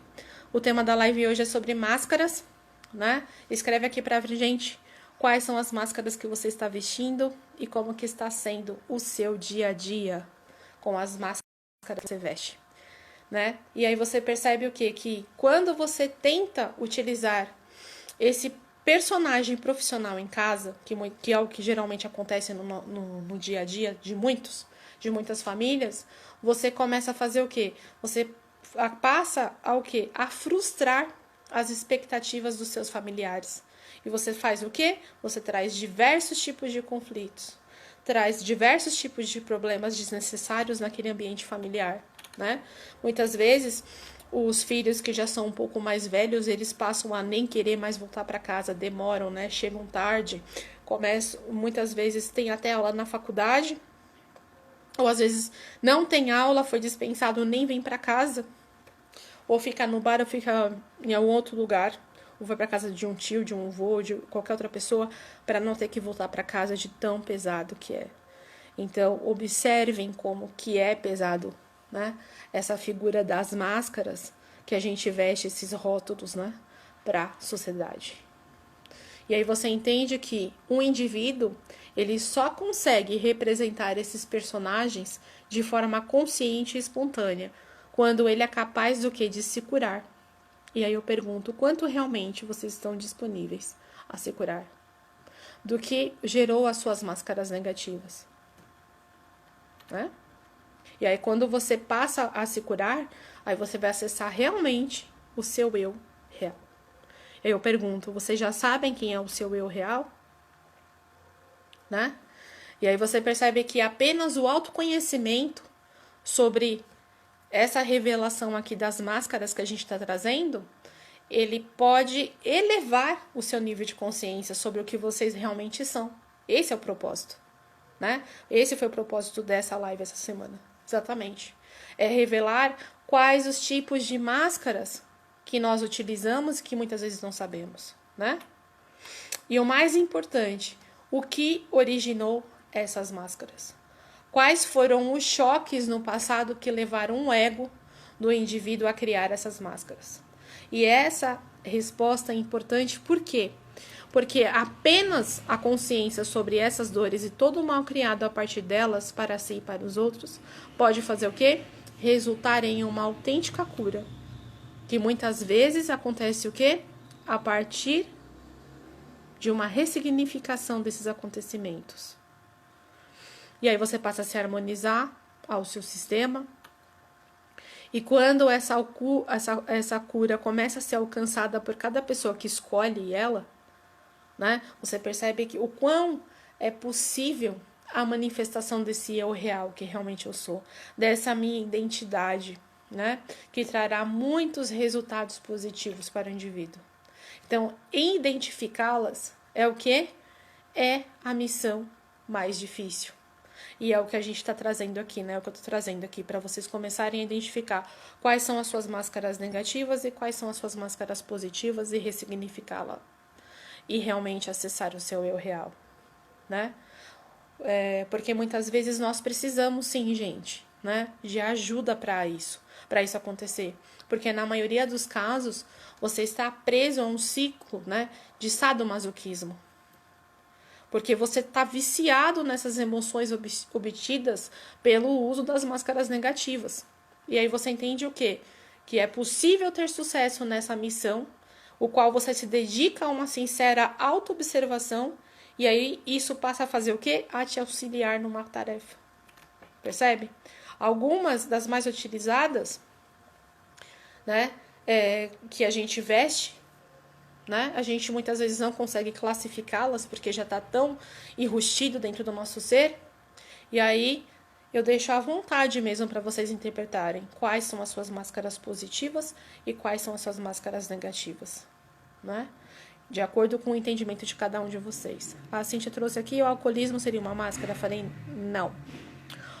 O tema da live hoje é sobre máscaras, né? Escreve aqui pra gente quais são as máscaras que você está vestindo e como que está sendo o seu dia a dia com as máscaras que você veste. Né? E aí você percebe o quê? Que quando você tenta utilizar esse personagem profissional em casa, que é o que geralmente acontece no dia a dia de muitas famílias, você começa a fazer o quê? Você passa ao quê? A frustrar as expectativas dos seus familiares. E você faz o quê? Você traz diversos tipos de conflitos, traz diversos tipos de problemas desnecessários naquele ambiente familiar. Né? Muitas vezes os filhos que já são um pouco mais velhos, eles passam a nem querer mais voltar para casa, demoram, né? Chegam tarde, muitas vezes tem até aula na faculdade, ou às vezes não tem aula, foi dispensado, nem vem para casa, ou fica no bar, ou fica em algum outro lugar, ou vai para casa de um tio, de um avô, de qualquer outra pessoa, para não ter que voltar para casa de tão pesado que é. Então, observem como que é pesado, né? Essa figura das máscaras que a gente veste, esses rótulos, né, para a sociedade. E aí você entende que um indivíduo ele só consegue representar esses personagens de forma consciente e espontânea quando ele é capaz do que? De se curar. E aí eu pergunto, quanto realmente vocês estão disponíveis a se curar? Do que gerou as suas máscaras negativas? Né? E aí, quando você passa a se curar, aí você vai acessar realmente o seu eu real. Eu pergunto, vocês já sabem quem é o seu eu real? Né? E aí você percebe que apenas o autoconhecimento sobre essa revelação aqui das máscaras que a gente está trazendo, ele pode elevar o seu nível de consciência sobre o que vocês realmente são. Esse é o propósito, né? Esse foi o propósito dessa live essa semana, exatamente. É revelar quais os tipos de máscaras que nós utilizamos e que muitas vezes não sabemos, né? E o mais importante, o que originou essas máscaras? Quais foram os choques no passado que levaram o ego do indivíduo a criar essas máscaras? E essa resposta é importante por quê? Porque apenas a consciência sobre essas dores e todo o mal criado a partir delas, para si e para os outros, pode fazer o quê? Resultar em uma autêntica cura. Que muitas vezes acontece o quê? A partir de uma ressignificação desses acontecimentos. E aí você passa a se harmonizar ao seu sistema. E quando essa cura começa a ser alcançada por cada pessoa que escolhe ela, né, você percebe que o quão é possível a manifestação desse eu real, que realmente eu sou, dessa minha identidade, né, que trará muitos resultados positivos para o indivíduo. Então, identificá-las é o que? É a missão mais difícil. E é o que a gente está trazendo aqui, né? É o que eu estou trazendo aqui para vocês começarem a identificar quais são as suas máscaras negativas e quais são as suas máscaras positivas e ressignificá-la. E realmente acessar o seu eu real, né? Porque muitas vezes nós precisamos, sim, gente, né? De ajuda para isso acontecer. Porque na maioria dos casos, você está preso a um ciclo, né? De sadomasoquismo. Porque você está viciado nessas emoções obtidas pelo uso das máscaras negativas. E aí você entende o quê? Que é possível ter sucesso nessa missão, o qual você se dedica a uma sincera autoobservação, e aí isso passa a fazer o quê? A te auxiliar numa tarefa. Percebe? Algumas das mais utilizadas, né, que a gente veste, né? A gente muitas vezes não consegue classificá-las porque já está tão enrustido dentro do nosso ser. E aí eu deixo à vontade mesmo para vocês interpretarem quais são as suas máscaras positivas e quais são as suas máscaras negativas, né? De acordo com o entendimento de cada um de vocês. A Cíntia trouxe aqui, o alcoolismo seria uma máscara? Eu falei, não.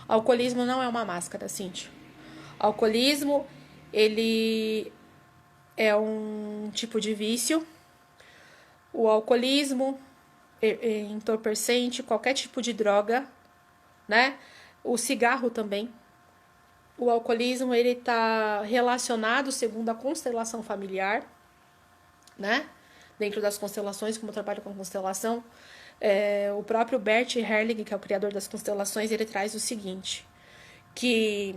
O alcoolismo não é uma máscara, Cíntia. O alcoolismo, ele é um tipo de vício. O alcoolismo, entorpecente, qualquer tipo de droga, né? O cigarro também. O alcoolismo, ele está relacionado, segundo a constelação familiar, né? Dentro das constelações, como eu trabalho com constelação, o próprio Bert Helling, que é o criador das constelações, ele traz o seguinte, que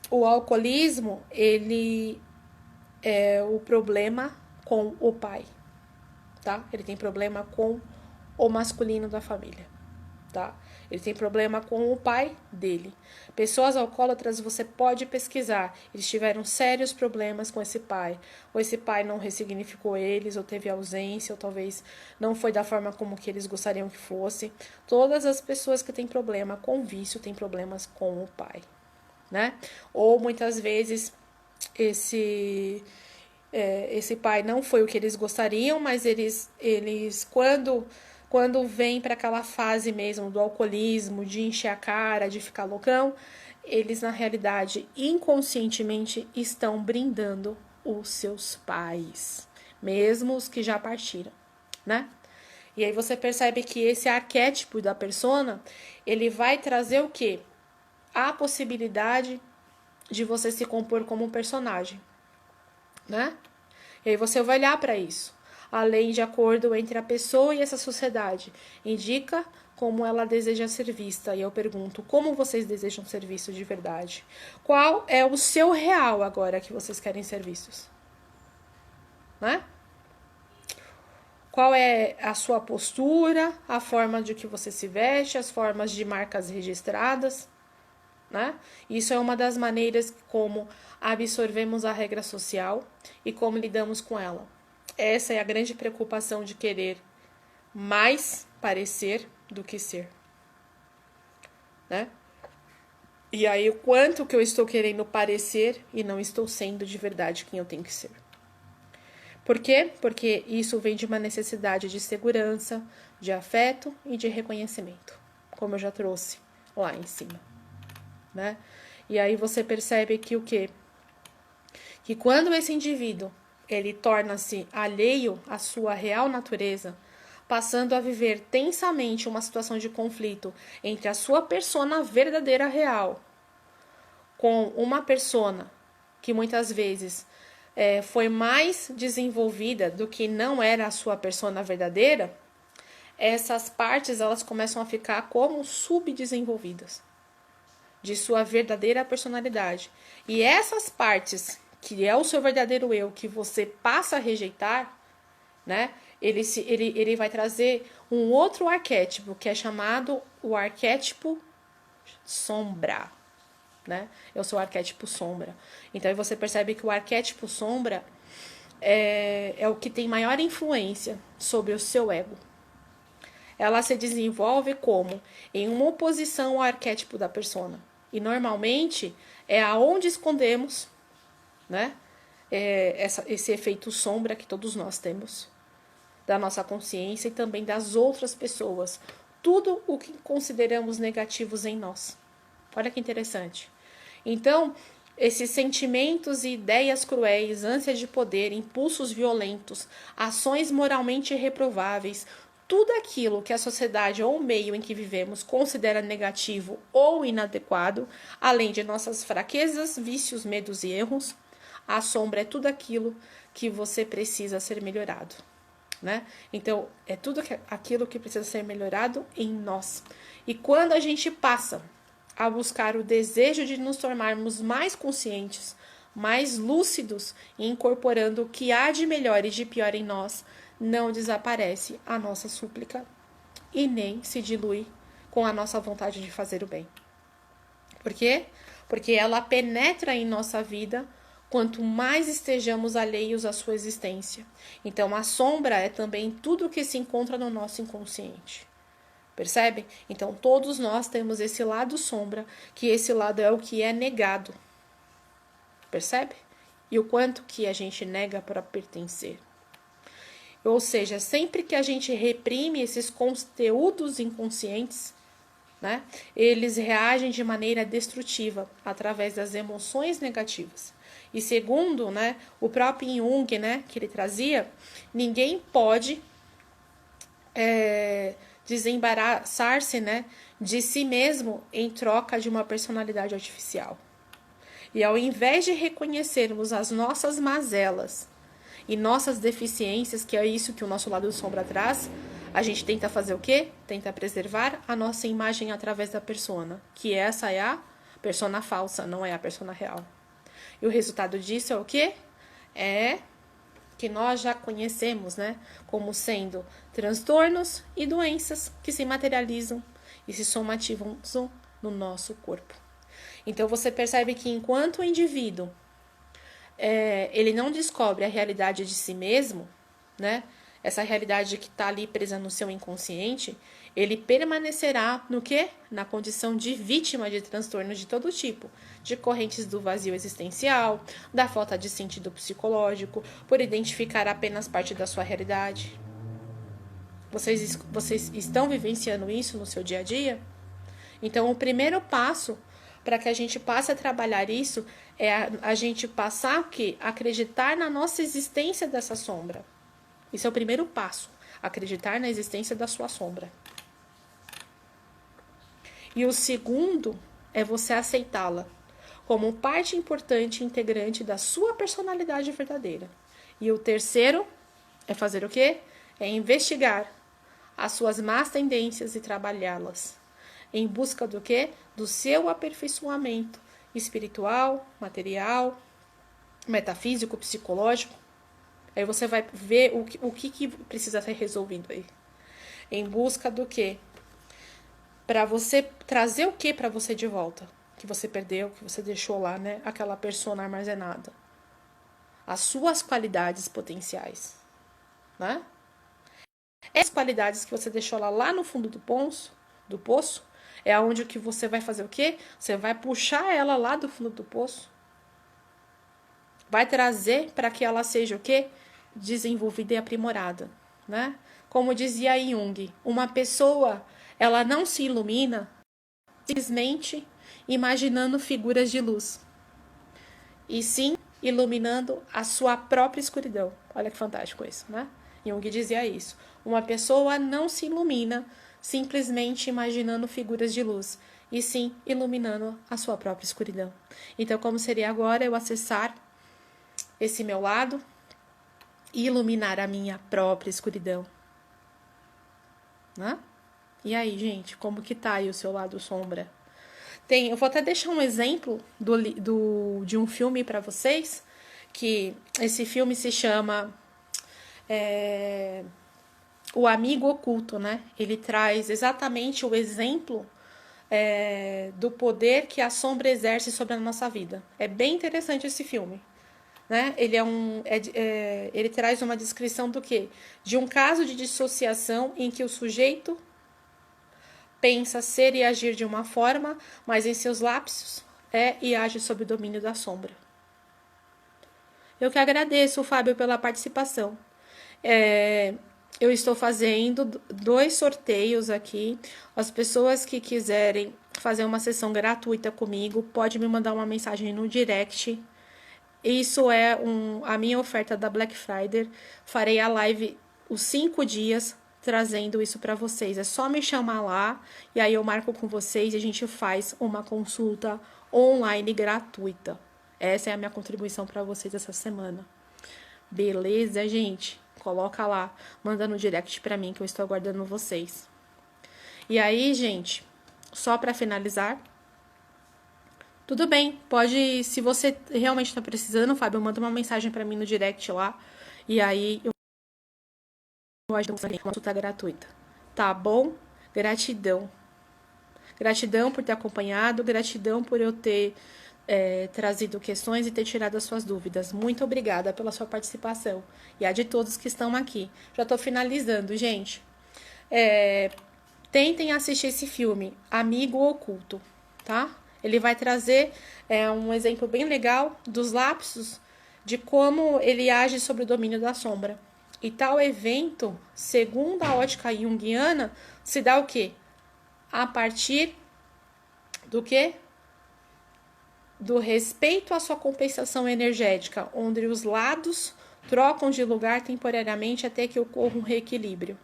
o alcoolismo, ele é o problema com o pai. Tá? Ele tem problema com o masculino da família, tá? Ele tem problema com o pai dele. Pessoas alcoólatras, você pode pesquisar. Eles tiveram sérios problemas com esse pai. Ou esse pai não ressignificou eles, ou teve ausência, ou talvez não foi da forma como que eles gostariam que fosse. Todas as pessoas que têm problema com vício têm problemas com o pai, né? Ou muitas vezes esse pai não foi o que eles gostariam, mas eles quando vem para aquela fase mesmo do alcoolismo, de encher a cara, de ficar loucão, eles na realidade inconscientemente estão brindando os seus pais, mesmo os que já partiram, né? E aí você percebe que esse arquétipo da persona, ele vai trazer o quê? A possibilidade de você se compor como um personagem, né? E aí você vai olhar para isso. A lei de acordo entre a pessoa e essa sociedade indica como ela deseja ser vista. E eu pergunto, como vocês desejam ser vistos de verdade? Qual é o seu real agora que vocês querem ser vistos? Né? Qual é a sua postura, a forma de que você se veste, as formas de marcas registradas? né? Isso é uma das maneiras como absorvemos a regra social e como lidamos com ela. Essa é a grande preocupação de querer mais parecer do que ser, né? E aí, o quanto que eu estou querendo parecer e não estou sendo de verdade quem eu tenho que ser. Por quê? Porque isso vem de uma necessidade de segurança, de afeto e de reconhecimento, como eu já trouxe lá em cima, né? E aí você percebe que o quê? Que quando esse indivíduo, ele torna-se alheio à sua real natureza, passando a viver tensamente uma situação de conflito entre a sua persona verdadeira real com uma persona que muitas vezes foi mais desenvolvida do que não era a sua persona verdadeira, essas partes elas começam a ficar como subdesenvolvidas de sua verdadeira personalidade. E essas partes, que é o seu verdadeiro eu, que você passa a rejeitar, né? Ele vai trazer um outro arquétipo, que é chamado o arquétipo sombra, né? Eu sou o arquétipo sombra. Então você percebe que o arquétipo sombra é o que tem maior influência sobre o seu ego. Ela se desenvolve como? Em uma oposição ao arquétipo da persona. E normalmente é aonde escondemos, né? Esse efeito sombra que todos nós temos, da nossa consciência e também das outras pessoas. Tudo o que consideramos negativos em nós. Olha que interessante. Então, esses sentimentos e ideias cruéis, ânsias de poder, impulsos violentos, ações moralmente reprováveis, tudo aquilo que a sociedade ou o meio em que vivemos considera negativo ou inadequado, além de nossas fraquezas, vícios, medos e erros, a sombra é tudo aquilo que você precisa ser melhorado, né? Então, é tudo aquilo que precisa ser melhorado em nós. E quando a gente passa a buscar o desejo de nos tornarmos mais conscientes, mais lúcidos e incorporando o que há de melhor e de pior em nós, não desaparece a nossa súplica e nem se dilui com a nossa vontade de fazer o bem. Por quê? Porque ela penetra em nossa vida quanto mais estejamos alheios à sua existência. Então, a sombra é também tudo que se encontra no nosso inconsciente. Percebe? Então, todos nós temos esse lado sombra, que esse lado é o que é negado. Percebe? E o quanto que a gente nega para pertencer. Ou seja, sempre que a gente reprime esses conteúdos inconscientes, né, eles reagem de maneira destrutiva através das emoções negativas. E segundo, né, o próprio Jung, né, que ele trazia, ninguém pode desembaraçar-se, né, de si mesmo em troca de uma personalidade artificial. E ao invés de reconhecermos as nossas mazelas e nossas deficiências, que é isso que o nosso lado sombra traz, a gente tenta fazer o quê? Tenta preservar a nossa imagem através da persona, que essa é a persona falsa, não é a persona real. E o resultado disso é o quê? É que nós já conhecemos, né, como sendo transtornos e doenças que se materializam e se somatizam no nosso corpo. Então você percebe que enquanto o indivíduo ele não descobre a realidade de si mesmo, né, essa realidade que está ali presa no seu inconsciente, ele permanecerá no quê? Na condição de vítima de transtornos de todo tipo, de correntes do vazio existencial, da falta de sentido psicológico, por identificar apenas parte da sua realidade. Vocês estão vivenciando isso no seu dia a dia? Então, o primeiro passo para que a gente passe a trabalhar isso é a gente passar o quê? Acreditar na nossa existência dessa sombra. Isso é o primeiro passo, acreditar na existência da sua sombra. E o segundo é você aceitá-la como parte importante e integrante da sua personalidade verdadeira. E o terceiro é fazer o quê? É investigar as suas más tendências e trabalhá-las. Em busca do quê? Do seu aperfeiçoamento espiritual, material, metafísico, psicológico. Aí você vai ver o que precisa ser resolvido aí. Em busca do quê? Para você trazer o que para você de volta? que você perdeu, que você deixou lá, né? Aquela persona armazenada. As suas qualidades potenciais, né? Essas qualidades que você deixou lá no fundo do poço, é onde que você vai fazer o quê? Você vai puxar ela lá do fundo do poço. Vai trazer para que ela seja o quê? Desenvolvida e aprimorada, né? Como dizia Jung, uma pessoa, ela não se ilumina simplesmente imaginando figuras de luz, e sim iluminando a sua própria escuridão. Olha que fantástico isso, né? Jung dizia isso. Uma pessoa não se ilumina simplesmente imaginando figuras de luz, e sim iluminando a sua própria escuridão. Então, como seria agora eu acessar esse meu lado e iluminar a minha própria escuridão, né? E aí, gente, como que tá aí o seu lado sombra? Eu vou até deixar um exemplo de um filme para vocês, que esse filme se chama O Amigo Oculto, né? Ele traz exatamente o exemplo do poder que a sombra exerce sobre a nossa vida. É bem interessante esse filme. Né? Ele traz uma descrição do quê? De um caso de dissociação em que o sujeito pensa ser e agir de uma forma, mas em seus lapsos e age sob o domínio da sombra. Eu que agradeço, Fábio, pela participação. Eu estou fazendo 2 sorteios aqui. As pessoas que quiserem fazer uma sessão gratuita comigo, pode me mandar uma mensagem no direct. Isso é a minha oferta da Black Friday. Farei a live os 5 dias trazendo isso para vocês. É só me chamar lá e aí eu marco com vocês e a gente faz uma consulta online gratuita. Essa é a minha contribuição para vocês essa semana. Beleza, gente? Coloca lá, manda no direct para mim que eu estou aguardando vocês. E aí, gente, só para finalizar, tudo bem, pode, se você realmente está precisando, Fábio, manda uma mensagem para mim no direct lá, e aí eu ajudo você com uma consulta gratuita. Tá bom? Gratidão. Gratidão por ter acompanhado, gratidão por eu ter trazido questões e ter tirado as suas dúvidas. Muito obrigada pela sua participação. E a de todos que estão aqui. Já estou finalizando, gente. Tentem assistir esse filme, Amigo Oculto, tá? Ele vai trazer um exemplo bem legal dos lapsos de como ele age sobre o domínio da sombra. E tal evento, segundo a ótica junguiana, se dá o quê? A partir do quê? Do respeito à sua compensação energética, onde os lados trocam de lugar temporariamente até que ocorra um reequilíbrio.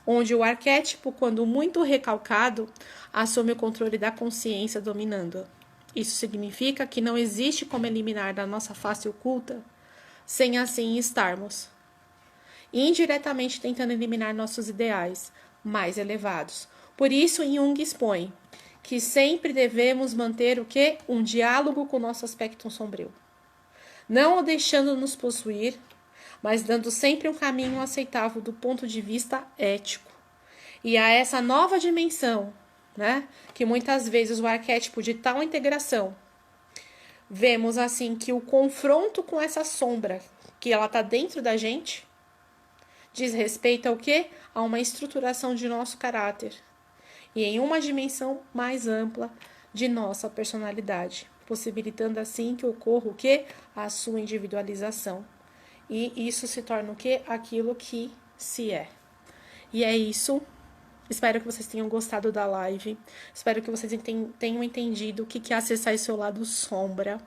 Onde o arquétipo, quando muito recalcado, assume o controle da consciência dominando. Isso significa que não existe como eliminar da nossa face oculta sem assim estarmos indiretamente tentando eliminar nossos ideais mais elevados. Por isso, Jung expõe que sempre devemos manter o quê? Um diálogo com o nosso aspecto sombrio. Não o deixando nos possuir, mas dando sempre um caminho aceitável do ponto de vista ético. E a essa nova dimensão, né? Que muitas vezes o arquétipo de tal integração, vemos assim que o confronto com essa sombra, que ela está dentro da gente, diz respeito ao quê? A uma estruturação de nosso caráter. E em uma dimensão mais ampla de nossa personalidade, possibilitando assim que ocorra o quê? A sua individualização. E isso se torna o quê? Aquilo que se é. E é isso. Espero que vocês tenham gostado da live. Espero que vocês tenham entendido o que é acessar o seu lado sombra,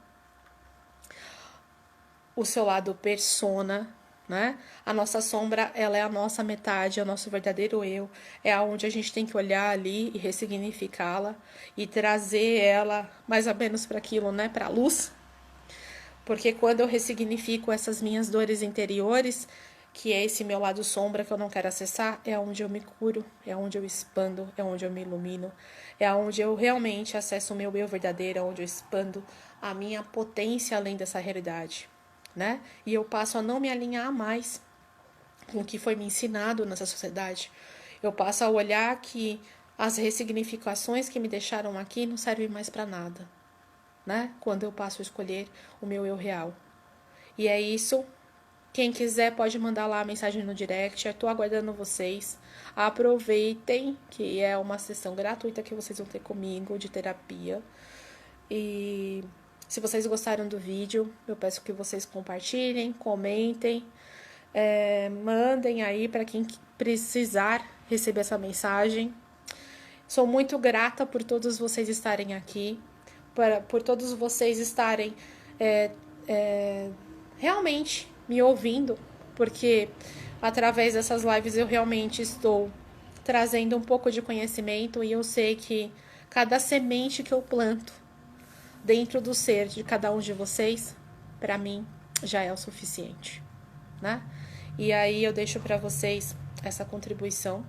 o seu lado persona, né? A nossa sombra, ela é a nossa metade, é o nosso verdadeiro eu, é aonde a gente tem que olhar ali e ressignificá-la e trazer ela mais ou menos para aquilo, né? Para a luz. Porque quando eu ressignifico essas minhas dores interiores, que é esse meu lado sombra que eu não quero acessar, é onde eu me curo, é onde eu expando, é onde eu me ilumino, é onde eu realmente acesso o meu eu verdadeiro, é onde eu expando a minha potência além dessa realidade, né? E eu passo a não me alinhar mais com o que foi me ensinado nessa sociedade. Eu passo a olhar que as ressignificações que me deixaram aqui não servem mais para nada. né? Quando eu passo a escolher o meu eu real. E é isso. Quem quiser pode mandar lá a mensagem no direct. Eu tô aguardando vocês. Aproveitem, que é uma sessão gratuita que vocês vão ter comigo de terapia. E se vocês gostaram do vídeo, eu peço que vocês compartilhem, comentem, mandem aí para quem precisar receber essa mensagem. Sou muito grata por todos vocês estarem aqui, por todos vocês estarem realmente me ouvindo, porque através dessas lives eu realmente estou trazendo um pouco de conhecimento e eu sei que cada semente que eu planto dentro do ser de cada um de vocês, para mim, já é o suficiente, né? E aí eu deixo para vocês essa contribuição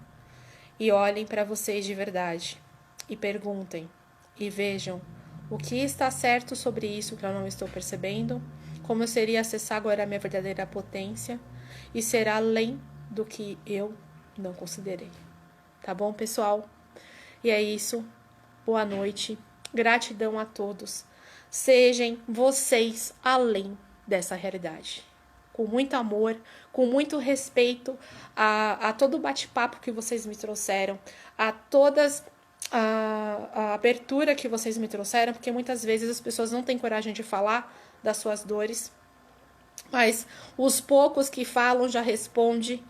e olhem para vocês de verdade e perguntem e vejam o que está certo sobre isso que eu não estou percebendo, como eu seria acessar agora a minha verdadeira potência e ser além do que eu não considerei. Tá bom, pessoal? E é isso. Boa noite. Gratidão a todos. Sejam vocês além dessa realidade. Com muito amor, com muito respeito a todo o bate-papo que vocês me trouxeram, a todas a abertura que vocês me trouxeram, porque muitas vezes as pessoas não têm coragem de falar das suas dores, mas os poucos que falam já respondem,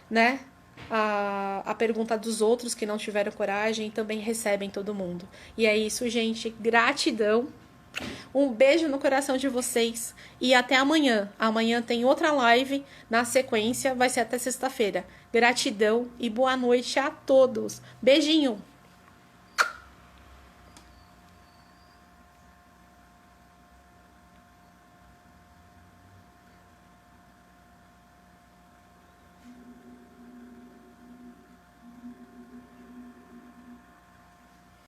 né, a pergunta dos outros que não tiveram coragem e também recebem todo mundo. E é isso, gente. Gratidão. Um beijo no coração de vocês e até amanhã. Amanhã tem outra live na sequência, vai ser até sexta-feira. Gratidão e boa noite a todos. Beijinho!